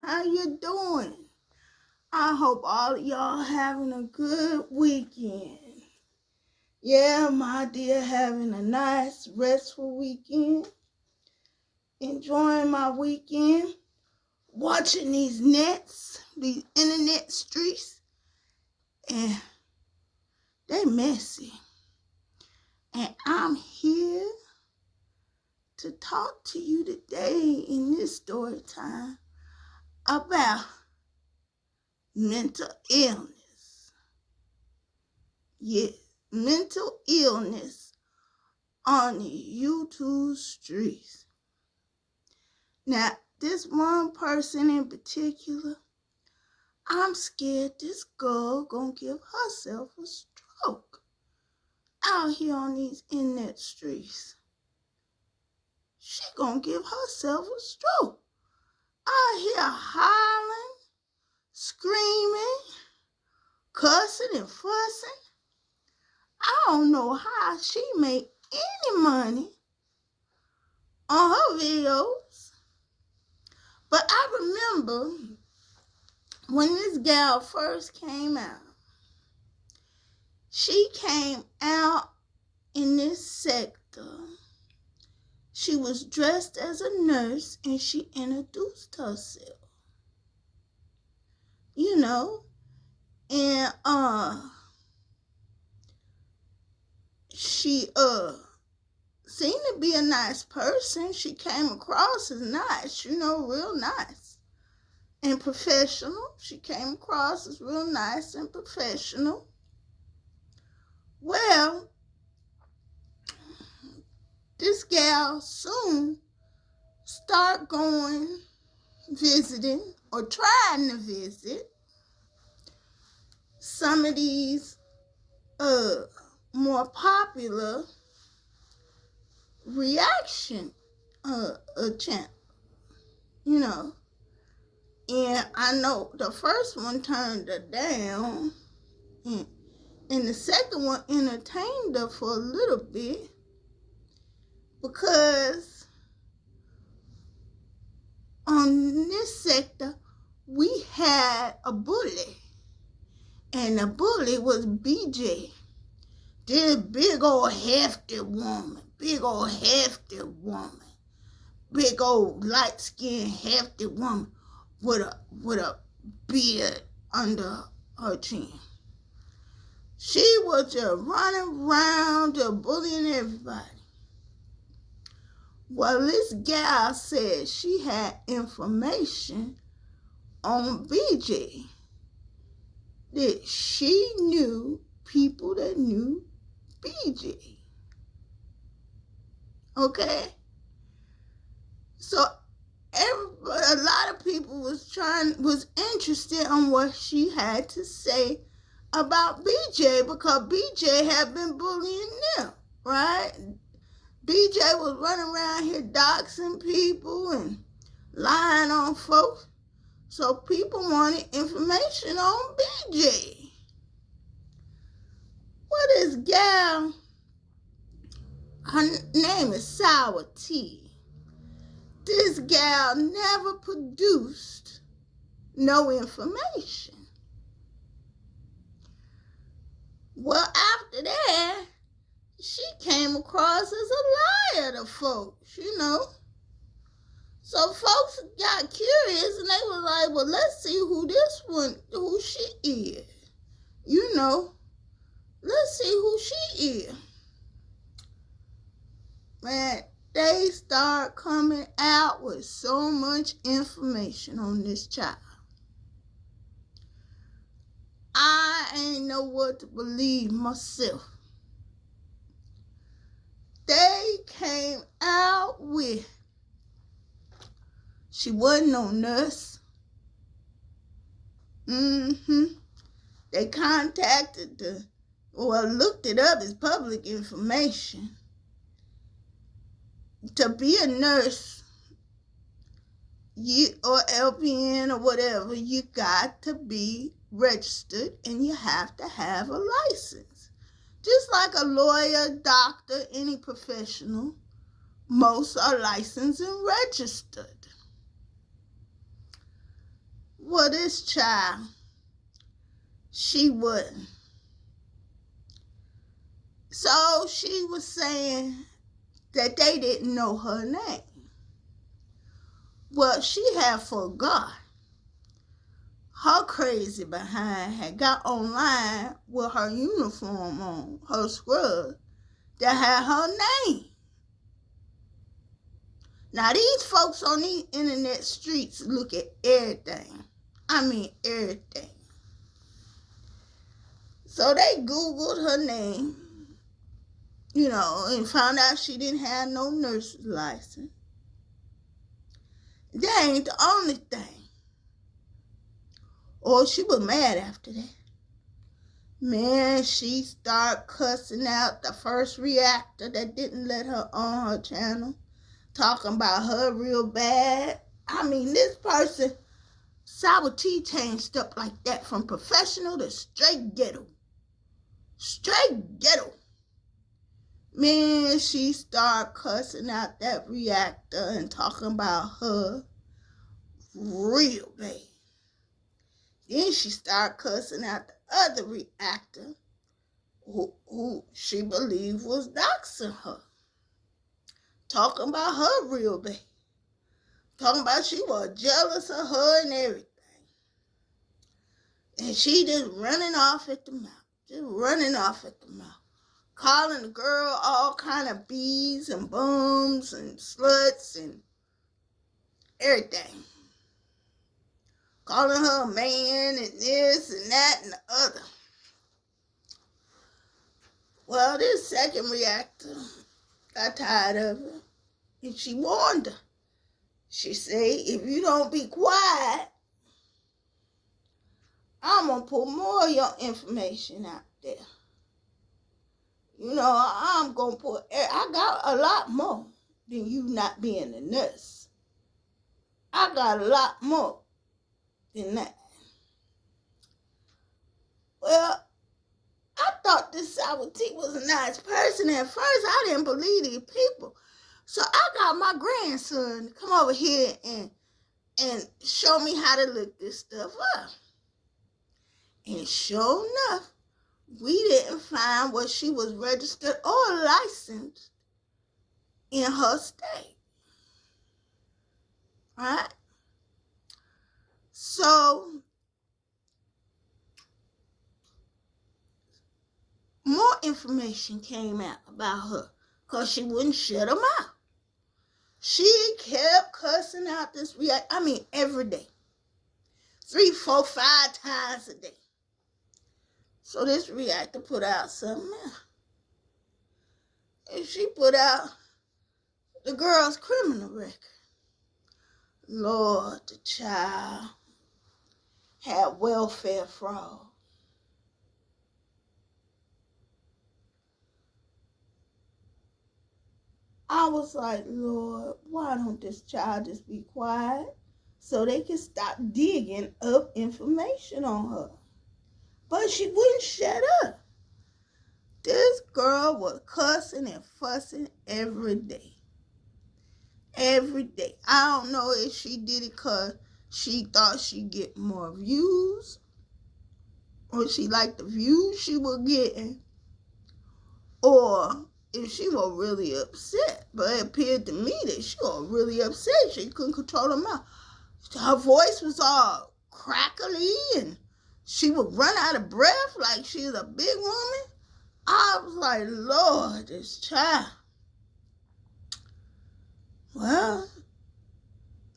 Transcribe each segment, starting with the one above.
How you doing? I hope all of y'all having a good weekend. Yeah, my dear, having a nice, restful weekend. Enjoying my weekend. Watching these internet streets. And they messy. And I'm here to talk to you today in this story time about mental illness. Yes, mental illness on the YouTube streets. Now, this one person in particular, I'm scared this girl gonna give herself a stroke out here on these internet streets. She gonna give herself a stroke. Out here hollering, screaming, cussing and fussing. I don't know how she made any money on her videos. But I remember when this gal first came out, she came out in this sector. She was dressed as a nurse and she introduced herself. You know, and she seemed to be a nice person. She came across as nice, real nice and professional. She came across as real nice and professional. Well, this gal soon start going visiting or trying to visit some of these more popular reaction channel, and I know the first one turned her down, and the second one entertained her for a little bit, because on this sector we had a bully, and the bully was BJ. This big old hefty woman, big old light-skinned hefty woman with a beard under her chin. She was just running around, just bullying everybody. Well, this gal said she had information on BJ, that she knew people that knew BJ. Okay? So a lot of people was interested in what she had to say about BJ, because BJ had been bullying them, right? BJ was running around here doxing people and lying on folks. So people wanted information on BJ. Well, this gal, her name is Sour T. This gal never produced no information. Well, after that, she came across as a liar to folks, So folks got curious and they were like, well, let's see who she is. Let's see who she is. Man, they start coming out with so much information on this child. I ain't know what to believe myself. They came out with, she wasn't no nurse. They contacted looked it up as public information. To be a nurse, or LPN or whatever, you got to be registered and you have to have a license. Just like a lawyer, doctor, any professional, most are licensed and registered. Well, this child, she wouldn't. So she was saying that they didn't know her name. Well, she had forgot. Her crazy behind had got online with her uniform on, her scrub, that had her name. Now, these folks on these internet streets look at everything. I mean, everything. So they Googled her name, and found out she didn't have no nurse's license. That ain't the only thing. Oh, she was mad after that. Man, she started cussing out the first reactor that didn't let her on her channel, talking about her real bad. I mean, this person, Sour T changed up like that from professional to straight ghetto. Straight ghetto. Man, she started cussing out that reactor and talking about her real bad. Then she started cussing out the other reactor who she believed was doxing her. Talking about her real bad. Talking about she was jealous of her and everything. And she just running off at the mouth. Just running off at the mouth. Calling the girl all kind of bees and bums and sluts and everything. Calling her a man and this and that and the other. Well, this second reactor got tired of her. And she warned her. She said, if you don't be quiet, I'm going to put more of your information out there. I'm going to I got a lot more than you not being a nurse. I got a lot more than that. Well, I thought this Sour T was a nice person at first. I didn't believe these people. So I got my grandson to come over here and show me how to look this stuff up. And sure enough, we didn't find where she was registered or licensed in her state. Right? So, more information came out about her because she wouldn't shut them out. She kept cussing out this every day. 3, 4, 5 times a day. So this reactor put out something else. And she put out the girl's criminal record. Lord, the child had welfare fraud. I was like, Lord, why don't this child just be quiet so they can stop digging up information on her? But she wouldn't shut up. This girl was cussing and fussing every day. Every day. I don't know if she did it because she thought she'd get more views, or she liked the views she was getting, or if she was really upset. But it appeared to me that she was really upset. She couldn't control her mouth. Her voice was all crackly and she would run out of breath like she was a big woman. I was like, Lord, this child. Well,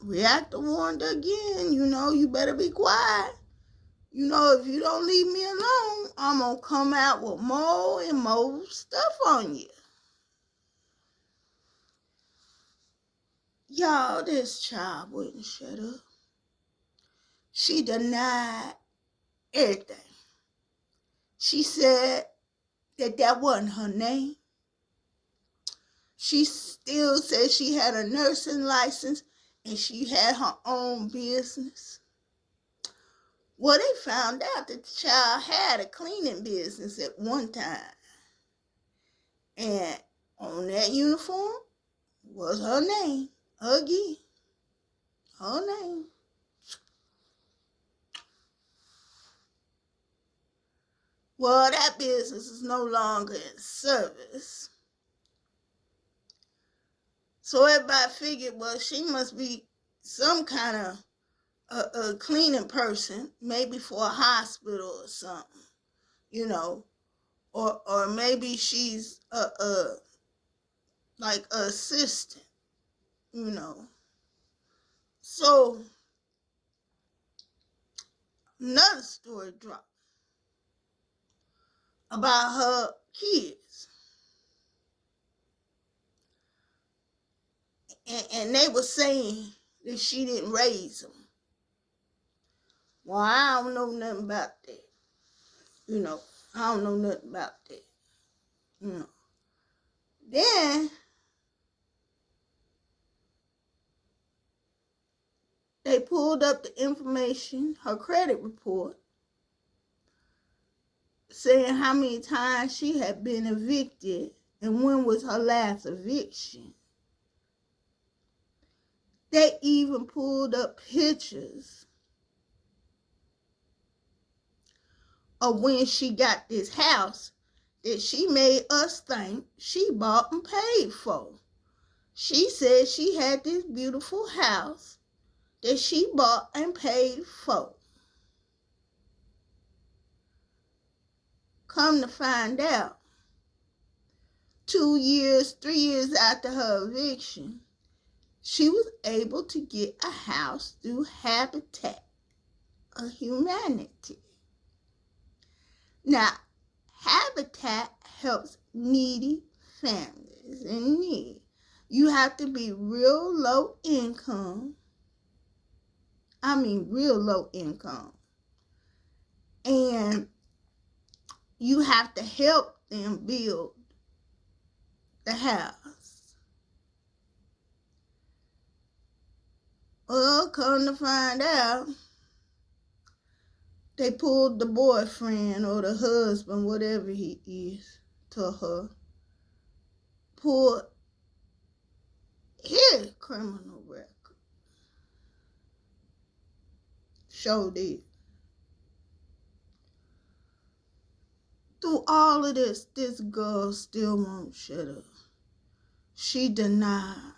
reactor warned her again, you better be quiet. If you don't leave me alone, I'm going to come out with more and more stuff on you. Y'all, this child wouldn't shut up. She denied everything. She said that wasn't her name. She still said she had a nursing license and she had her own business. Well, they found out that the child had a cleaning business at one time. And on that uniform was her name again. Her name. Well, that business is no longer in service. So everybody figured, well, she must be some kind of a cleaning person, maybe for a hospital or something, you know, or maybe she's like an assistant, you know. So another story dropped about her kids, and they were saying that she didn't raise them. Well, I don't know nothing about that. You know, I don't know nothing about that. You know. Then they pulled up the information, her credit report, saying how many times she had been evicted and when was her last eviction. They even pulled up pictures of when she got this house that she made us think she bought and paid for. She said she had this beautiful house that she bought and paid for. Come to find out, 2 years, 3 years after her eviction, she was able to get a house through Habitat of Humanity. Now, Habitat helps needy families in need. You have to be real low income. I mean, real low income. And you have to help them build the house. Well, come to find out, they pulled the boyfriend or the husband, whatever he is, to her. Pulled his criminal record. Showed it. Through all of this girl still won't shut up. She denied.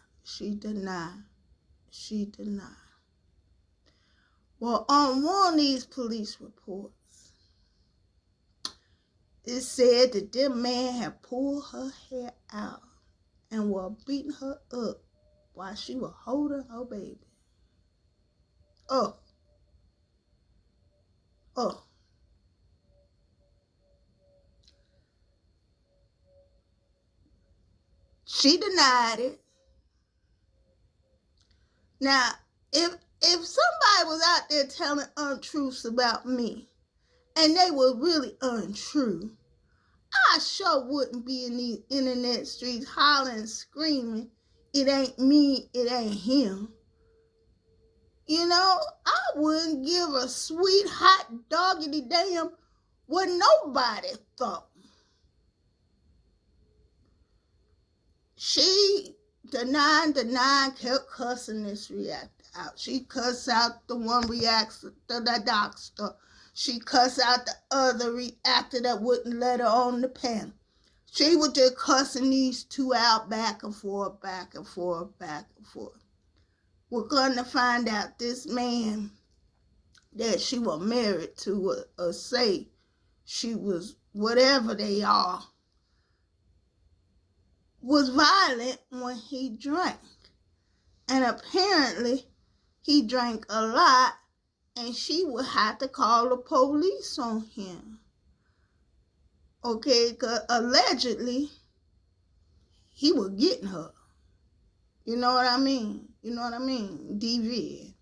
Well, on one of these police reports, it said that this man had pulled her hair out and was beating her up while she was holding her baby. Oh. She denied it. Now, if somebody was out there telling untruths about me, and they were really untrue, I sure wouldn't be in these internet streets hollering and screaming, it ain't me, it ain't him. You know, I wouldn't give a sweet hot doggity damn what nobody thought. She denied, kept cussing this reactor out. She cussed out the one reactor, the doctor. She cussed out the other reactor that wouldn't let her on the panel. She was just cussing these two out back and forth. We're going to find out this man that she was married to, or say she was whatever they are, was violent when he drank. And apparently he drank a lot, and she would have to call the police on him. Okay, because allegedly he was getting her. You know what I mean? DV.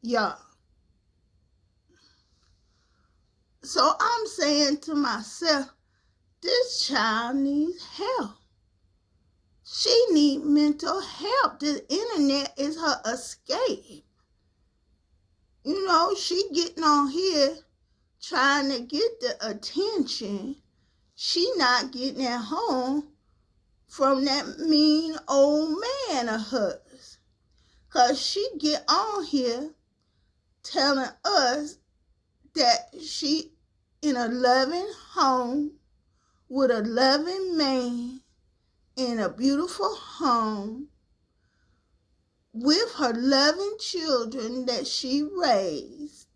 Yeah. So I'm saying to myself, this child needs help. She needs mental help. The internet is her escape. You know, she getting on here trying to get the attention she not getting at home from that mean old man of hers. Because she get on here telling us that she in a loving home with a loving man in a beautiful home with her loving children that she raised,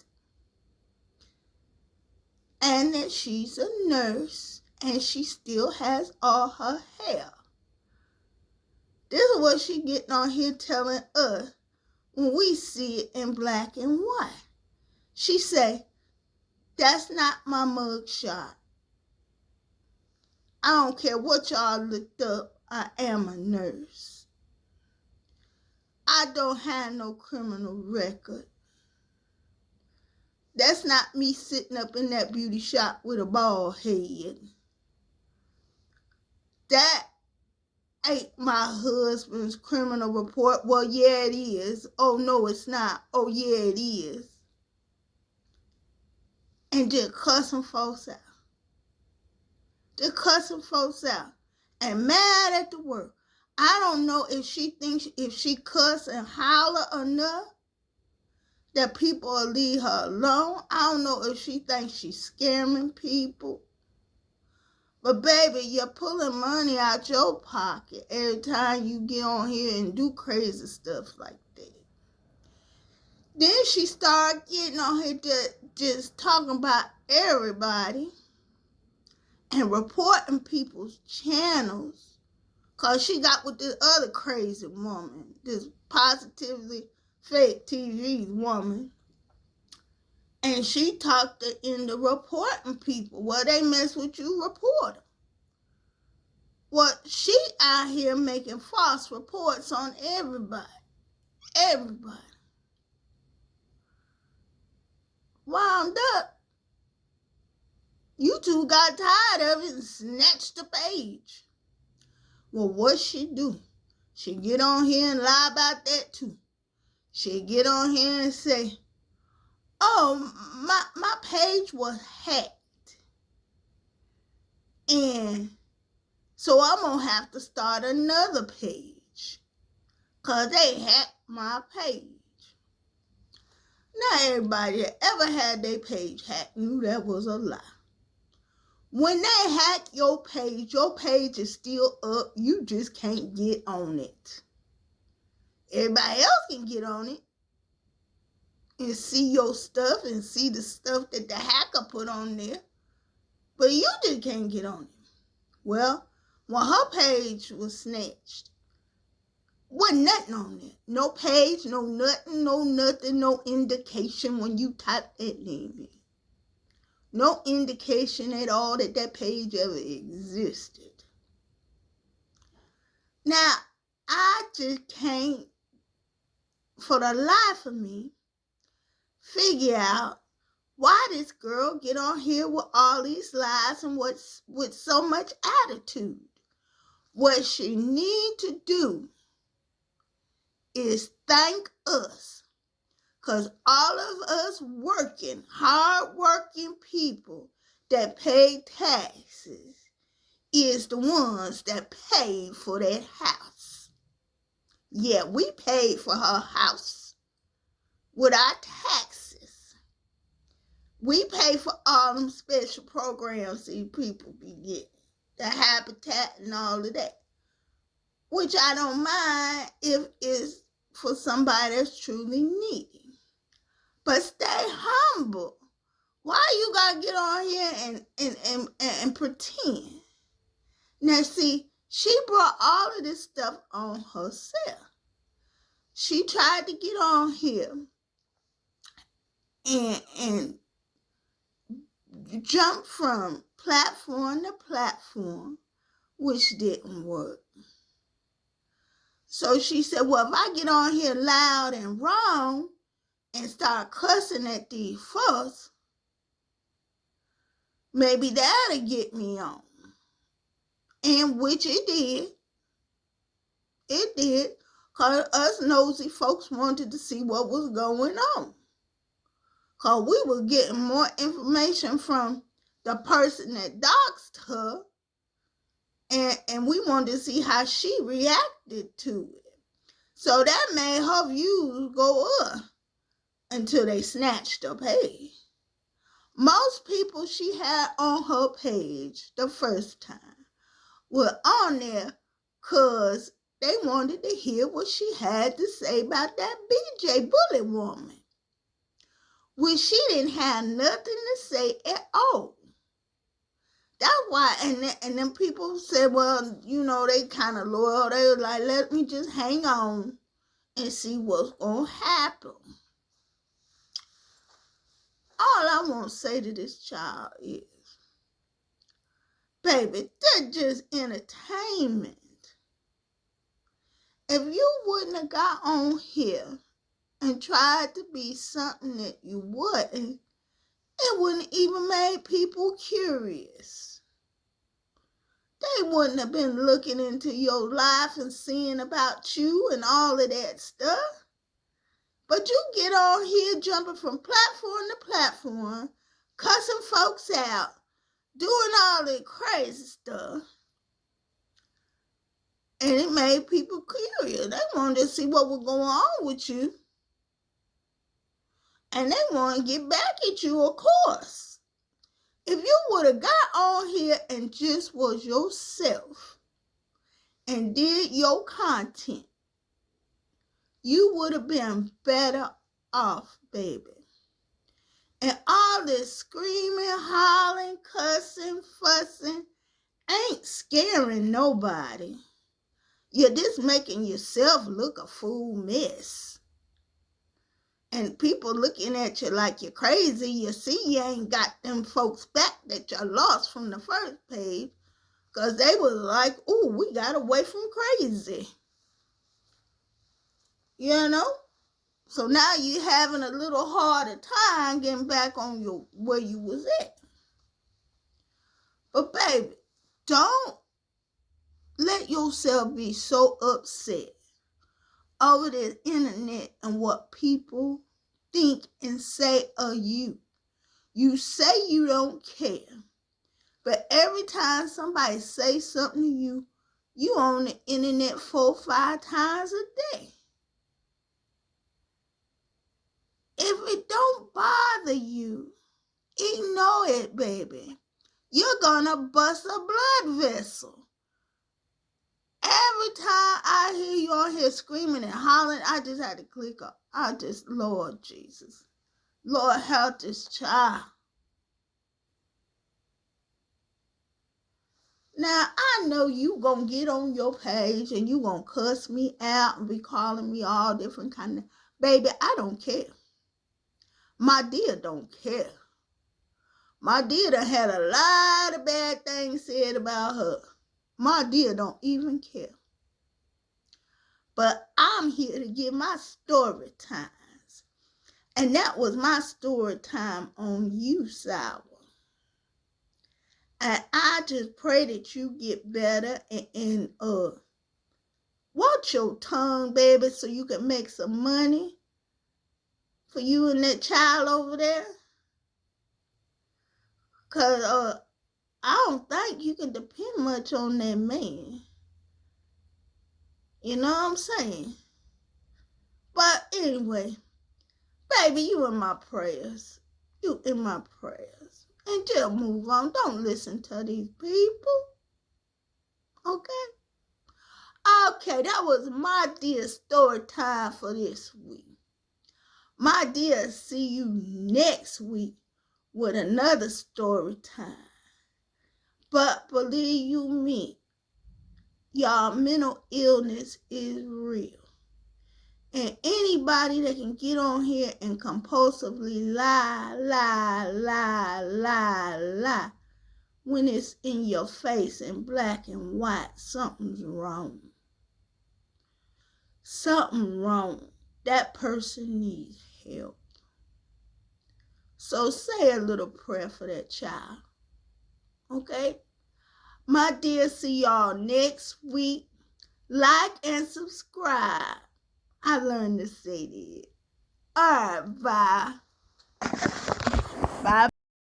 and that she's a nurse and she still has all her hair. This is what she getting on here telling us when we see it in black and white. She say, that's not my mugshot. I don't care what y'all looked up. I am a nurse. I don't have no criminal record. That's not me sitting up in that beauty shop with a bald head. That ain't my husband's criminal report. Well, yeah, it is. Oh, no, it's not. Oh, yeah, it is. And just cussing folks out. Just cussing folks out. And mad at the work. I don't know if she thinks if she cuss and holler enough that people will leave her alone. I don't know if she thinks she's scamming people. But baby, you're pulling money out your pocket every time you get on here and do crazy stuff like that. Then she started getting on here just talking about everybody and reporting people's channels. Because she got with this other crazy woman, this positively fake TV woman. And she talked her into reporting people. Well, they mess with you, report them. Well, she out here making false reports on everybody. Everybody. Wound up. You two got tired of it and snatched the page. Well, what she do? She get on here and lie about that too. She get on here and say, oh, my page was hacked. And so I'm going to have to start another page. Because they hacked my page. Not everybody that ever had their page hacked knew that was a lie. When they hack your page is still up. You just can't get on it. Everybody else can get on it and see your stuff and see the stuff that the hacker put on there. But you just can't get on it. Well, when her page was snatched, wasn't nothing on there. No page, no nothing, no indication when you type that name in. No indication at all that that page ever existed. Now, I just can't, for the life of me, figure out why this girl get on here with all these lies and with so much attitude. What she need to do is thank us. Because all of us working, hard-working people that pay taxes is the ones that paid for that house. Yeah, we paid for her house with our taxes. We pay for all them special programs these people be getting. The habitat and all of that. Which I don't mind if it's for somebody that's truly needy. But stay humble. Why you gotta get on here and pretend? Now see, she brought all of this stuff on herself. She tried to get on here and jump from platform to platform, which didn't work. So she said, well, if I get on here loud and wrong and start cussing at these folks, maybe that'll get me on. And which it did. It did. Because us nosy folks wanted to see what was going on. Because we were getting more information from the person that doxed her. And we wanted to see how she reacted to it. So that made her views go up until they snatched her page. Most people she had on her page the first time were on there because they wanted to hear what she had to say about that BJ bully woman, which she didn't have nothing to say at all. That's why, and then people said, well, you know, they kind of loyal. They were like, let me just hang on and see what's going to happen. All I want to say to this child is, baby, that's just entertainment. If you wouldn't have got on here and tried to be something that you wasn't, it wouldn't even make people curious. They wouldn't have been looking into your life and seeing about you and all of that stuff. But you get on here jumping from platform to platform, cussing folks out, doing all that crazy stuff. And it made people curious. They wanted to see what was going on with you. And they want to get back at you, of course. If you would have got on here and just was yourself and did your content, you would have been better off, baby. And all this screaming, hollering, cussing, fussing ain't scaring nobody. You're just making yourself look a fool mess. And people looking at you like you're crazy. You see you ain't got them folks back that you lost from the first page. Because they was like, ooh, we got away from crazy. You know? So now you're having a little harder time getting back on your where you was at. But baby, don't let yourself be so upset over this internet and what people think and say of you. You say you don't care, but every time somebody say something to you, you on the internet 4 or 5 times a day. If it don't bother you, ignore it, baby. You're gonna bust a blood vessel. Every time I hear you on here screaming and hollering, I just had to click up. Lord Jesus. Lord, help this child. Now, I know you gonna get on your page and you gonna cuss me out and be calling me all different kind of... Baby, I don't care. My dear don't care. My dear done had a lot of bad things said about her. My dear don't even care. But I'm here to give my story times. And that was my story time on you, Sour. And I just pray that you get better and watch your tongue, baby, so you can make some money for you and that child over there. Because I don't think you can depend much on that man. You know what I'm saying? But anyway, baby, you in my prayers. You in my prayers. And just move on. Don't listen to these people. Okay? Okay, that was my dear story time for this week. My dear, see you next week with another story time. But believe you me, y'all, mental illness is real. And anybody that can get on here and compulsively lie when it's in your face in black and white, something's wrong. Something wrong. That person needs help. So say a little prayer for that child. Okay? My dear, see y'all next week. Like and subscribe. I learned to say that. All right, bye. Bye.